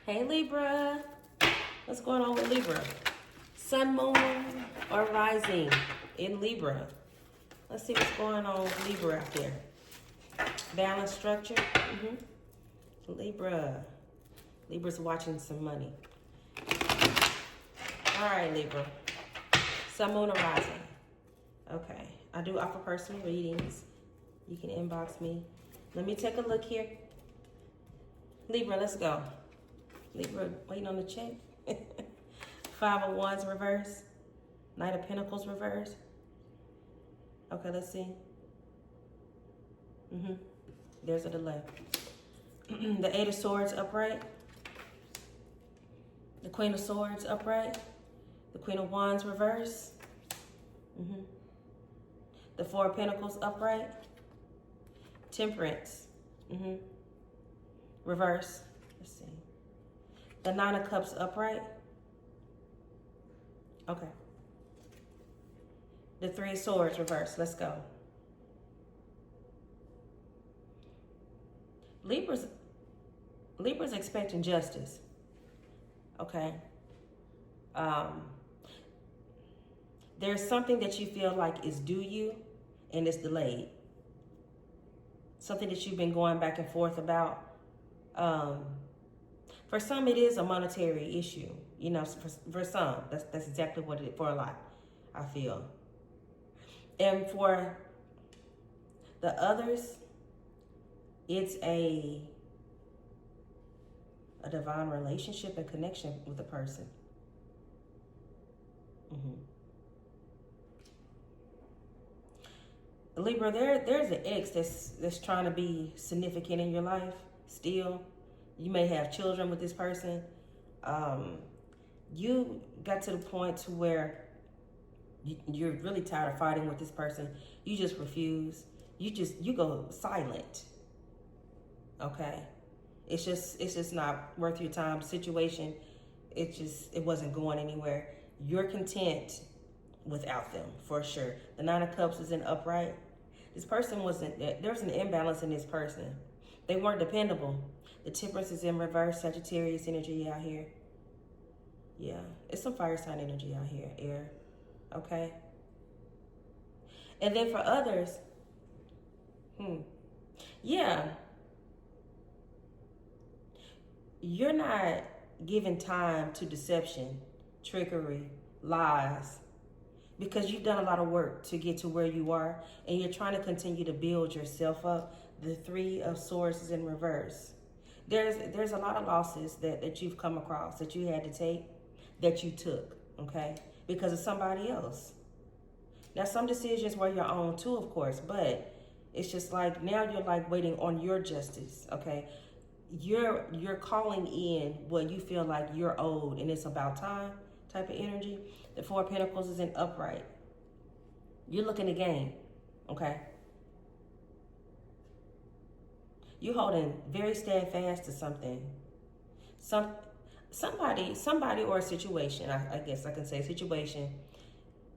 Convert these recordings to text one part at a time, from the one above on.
Hey Libra, what's going on with Libra? Sun, moon, or rising in Libra. Let's see what's going on with Libra out there. Balance structure. Libra. Libra's watching some money. All right, Libra. Sun, moon, or rising. Okay, I do offer personal readings. You can inbox me. Let me take a look here. Libra, let's go. Libra, waiting on the check. Five of Wands reverse. Knight of Pentacles reverse. Okay, let's see. There's a delay. The Eight of Swords upright. The Queen of Swords upright. The Queen of Wands reverse. The Four of Pentacles upright. Temperance. Reverse. Let's see. The Nine of Cups upright. Okay. The Three of Swords reverse. Let's go. Libra's expecting justice. Okay. There's something that you feel like is due you and it's delayed. Something that you've been going back and forth about. For some, it is a monetary issue. You know, for some, that's exactly what it is. For a lot, I feel. And for the others, it's a divine relationship and connection with a person. Libra, there's an ex that's trying to be significant in your life still. You may have children with this person. You got to the point to where you're really tired of fighting with this person. You just refuse. You go silent. Okay, it's just not worth your time. Situation, it wasn't going anywhere. You're content without them for sure. The Nine of Cups is in upright. This person there's an imbalance in this person. They weren't dependable. The Temperance is in reverse. Sagittarius energy out here. Yeah, it's some fire sign energy out here. Air. Okay. And then for others, yeah, you're not giving time to deception, trickery, lies, because you've done a lot of work to get to where you are, and you're trying to continue to build yourself up. The Three of Swords is in reverse. There's a lot of losses that you've come across that you had to take, that you took, okay, because of somebody else. Now, some decisions were your own too, of course, but it's just like now you're like waiting on your justice, okay? You're calling in what you feel like you're owed, and it's about time type of energy. The Four of Pentacles is in upright. You're looking to gain, okay? You're holding very steadfast to something. Somebody or a situation, I guess I can say situation,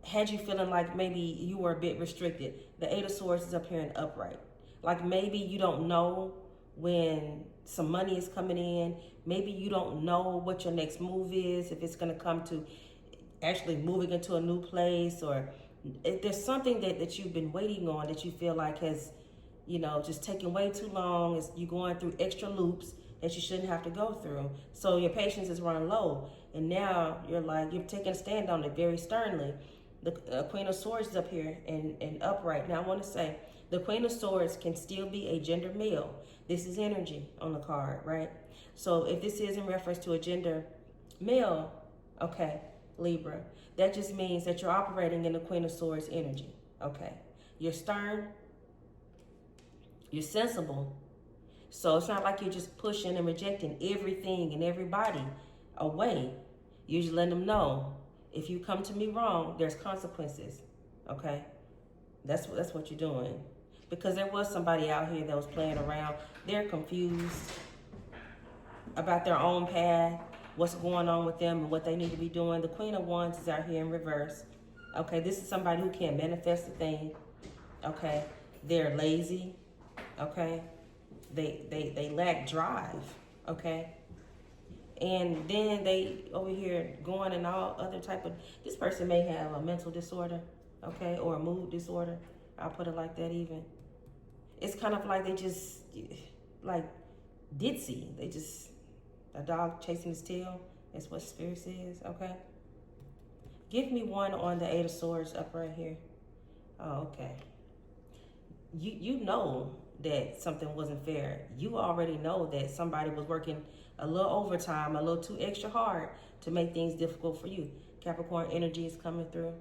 had you feeling like maybe you were a bit restricted. The Eight of Swords is up here in upright. Like maybe you don't know when some money is coming in. Maybe you don't know what your next move is, if it's going to come to actually moving into a new place, or if there's something that you've been waiting on that you feel like has, just taking way too long. You're going through extra loops that you shouldn't have to go through. So your patience is running low. And now you're taking a stand on it very sternly. The Queen of Swords is up here and upright. Now I want to say, the Queen of Swords can still be a gender male. This is energy on the card, right? So if this is in reference to a gender male, okay, Libra, that just means that you're operating in the Queen of Swords energy, okay? You're stern, you're sensible. So it's not like you're just pushing and rejecting everything and everybody away. You're just letting them know, if you come to me wrong, there's consequences, okay? That's what you're doing. Because there was somebody out here that was playing around. They're confused about their own path, what's going on with them and what they need to be doing. The Queen of Wands is out here in reverse. Okay, this is somebody who can't manifest a thing. Okay, they're lazy. Okay, they lack drive. Okay, And then they over here going and all other type of, this person may have a mental disorder, okay, or a mood disorder. I'll put it like that even. It's kind of like they just, like, ditzy. They just, a dog chasing his tail. That's what Spirit says, okay? Give me one on the Eight of Swords up right here. Oh, okay. You know that something wasn't fair. You already know that somebody was working a little overtime, a little too extra hard to make things difficult for you. Capricorn energy is coming through.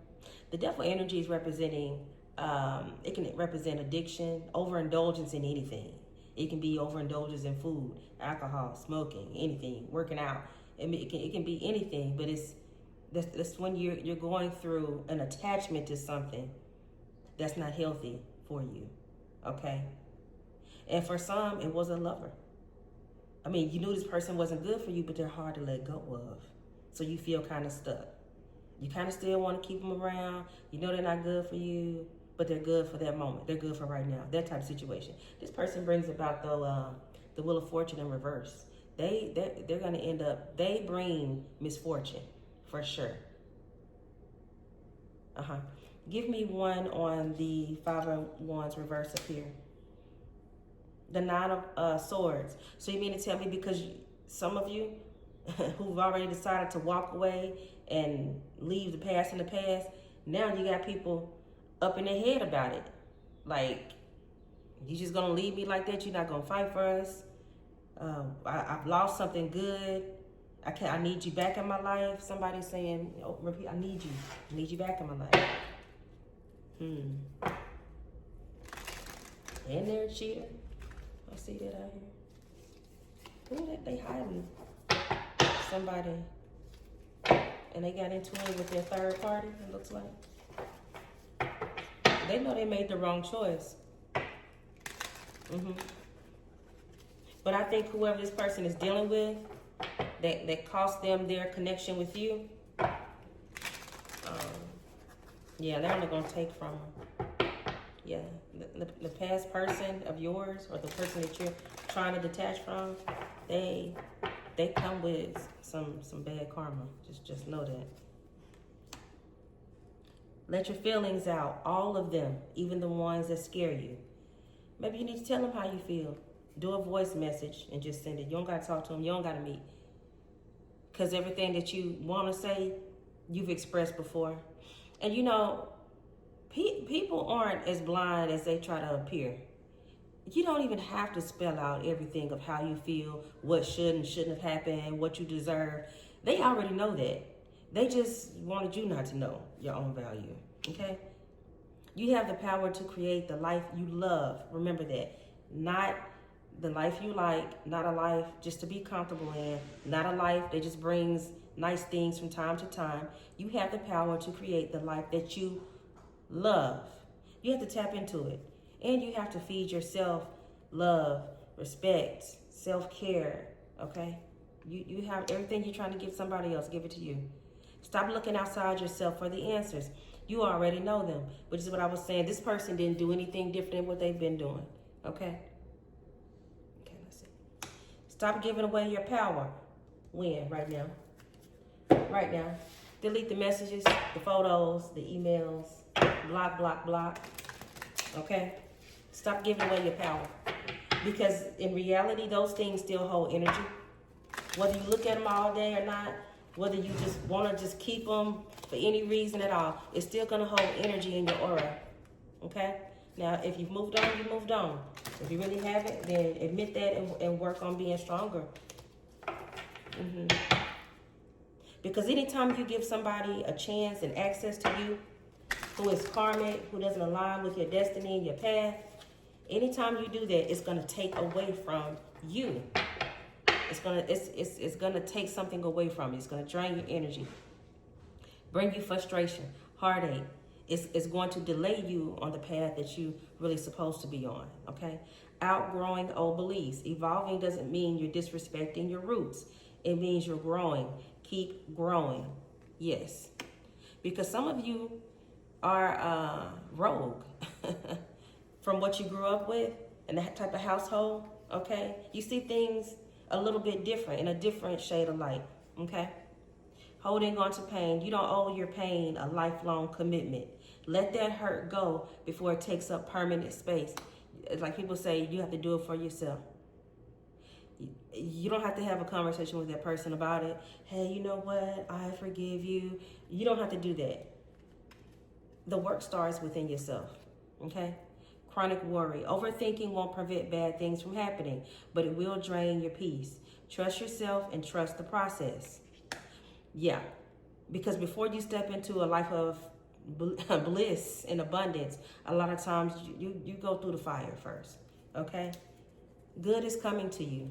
The devil energy is representing, it can represent addiction, overindulgence in anything. It can be overindulgence in food, alcohol, smoking, anything, working out. It can be anything, but that's when you're going through an attachment to something that's not healthy for you, okay? And for some, it was a lover. I mean, you knew this person wasn't good for you, but they're hard to let go of. So you feel kind of stuck. You kind of still want to keep them around. You know they're not good for you, but they're good for that moment. They're good for right now. That type of situation. This person brings about the Wheel of Fortune in reverse. They're going to end up, they bring misfortune for sure. Give me one on the Five of Wands reverse up here. The Nine of Swords. So you mean to tell me because some of you who've already decided to walk away and leave the past in the past, now you got people up in their head about it. Like, you just gonna leave me like that? You're not gonna fight for us? I've lost something good. I need you back in my life. Somebody's saying, oh, repeat, I need you back in my life. And they're a cheater. I see that out here. Who they hiding? Somebody. And they got into it with their third party, it looks like. They know they made the wrong choice. But I think whoever this person is dealing with, that cost them their connection with you, yeah, they're only going to take from them. Yeah, the past person of yours or the person that you're trying to detach from, they come with some bad karma. Just know that. Let your feelings out, all of them, even the ones that scare you. Maybe you need to tell them how you feel. Do a voice message and just send it. You don't got to talk to them. You don't got to meet. Because everything that you want to say, you've expressed before. And you know, people aren't as blind as they try to appear. You don't even have to spell out everything of how you feel, what should and shouldn't have happened, what you deserve. They already know that. They just wanted you not to know your own value, okay? You have the power to create the life you love. Remember that. Not the life you like, not a life just to be comfortable in, not a life that just brings nice things from time to time. You have the power to create the life that you love. You have to tap into it. And you have to feed yourself love, respect, self-care, okay? You have everything you're trying to give somebody else, give it to you. Stop looking outside yourself for the answers. You already know them, which is what I was saying. This person didn't do anything different than what they've been doing, okay? Okay, let's see. Stop giving away your power. When? Right now. Right now. Delete the messages, the photos, the emails, block, block, block, okay? Stop giving away your power. Because in reality, those things still hold energy. Whether you look at them all day or not, whether you just want to just keep them for any reason at all, it's still going to hold energy in your aura, okay? Now, if you've moved on, you moved on. If you really haven't, then admit that and work on being stronger. Because anytime you give somebody a chance and access to you, who is karmic, who doesn't align with your destiny and your path, anytime you do that, it's going to take away from you. It's gonna take something away from you. It's gonna drain your energy, bring you frustration, heartache. It's going to delay you on the path that you really supposed to be on. Okay, outgrowing old beliefs. Evolving doesn't mean you're disrespecting your roots. It means you're growing. Keep growing. Yes, because some of you are rogue from what you grew up with and that type of household. Okay, you see things a little bit different, in a different shade of light, okay? Holding on to pain. You don't owe your pain a lifelong commitment. Let that hurt go before it takes up permanent space. It's like people say, you have to do it for yourself. You don't have to have a conversation with that person about it. Hey, you know what? I forgive you. You don't have to do that. The work starts within yourself, okay? Chronic worry. Overthinking won't prevent bad things from happening, but it will drain your peace. Trust yourself and trust the process. Yeah, because before you step into a life of bliss and abundance, a lot of times you go through the fire first, okay? Good is coming to you.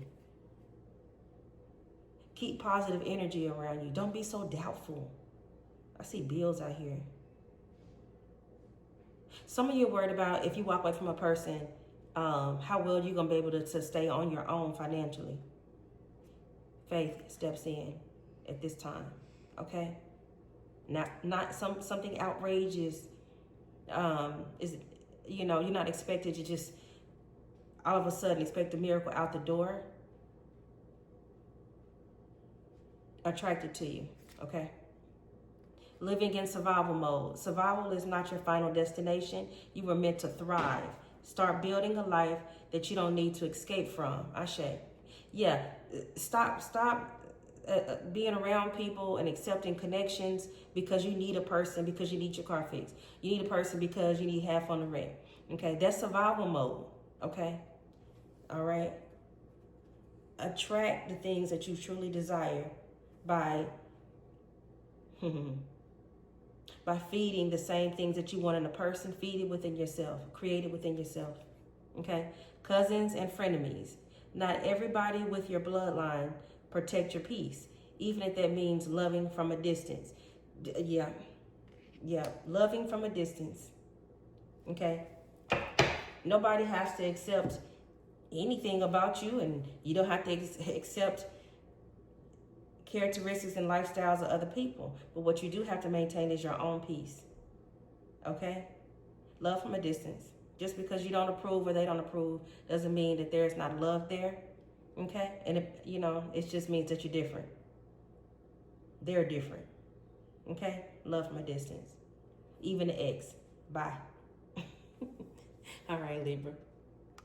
Keep positive energy around you. Don't be so doubtful. I see bills out here. Some of you are worried about if you walk away from a person, how well you're going to be able to stay on your own financially. Faith steps in at this time, okay? Not something outrageous. Is, you know, you're not expected to just all of a sudden expect a miracle out the door. Attracted to you, okay? Living in survival mode. Survival is not your final destination. You were meant to thrive. Start building a life that you don't need to escape from. Ashe. Yeah, stop being around people and accepting connections because you need a person, because you need your car fixed. You need a person because you need half on the rent. Okay, that's survival mode. Okay, all right. Attract the things that you truly desire by by feeding the same things that you want in a person. Feed it within yourself. Create it within yourself. Okay, cousins and frenemies. Not everybody with your bloodline protect your peace, even if that means loving from a distance. Yeah, loving from a distance. Okay, nobody has to accept anything about you, and you don't have to accept characteristics and lifestyles of other people. But what you do have to maintain is your own peace. Okay, love from a distance. Just because you don't approve or they don't approve doesn't mean that there's not love there. Okay, and it just means that you're different. They're different. Okay, love from a distance. Even the ex. Bye. All right, Libra.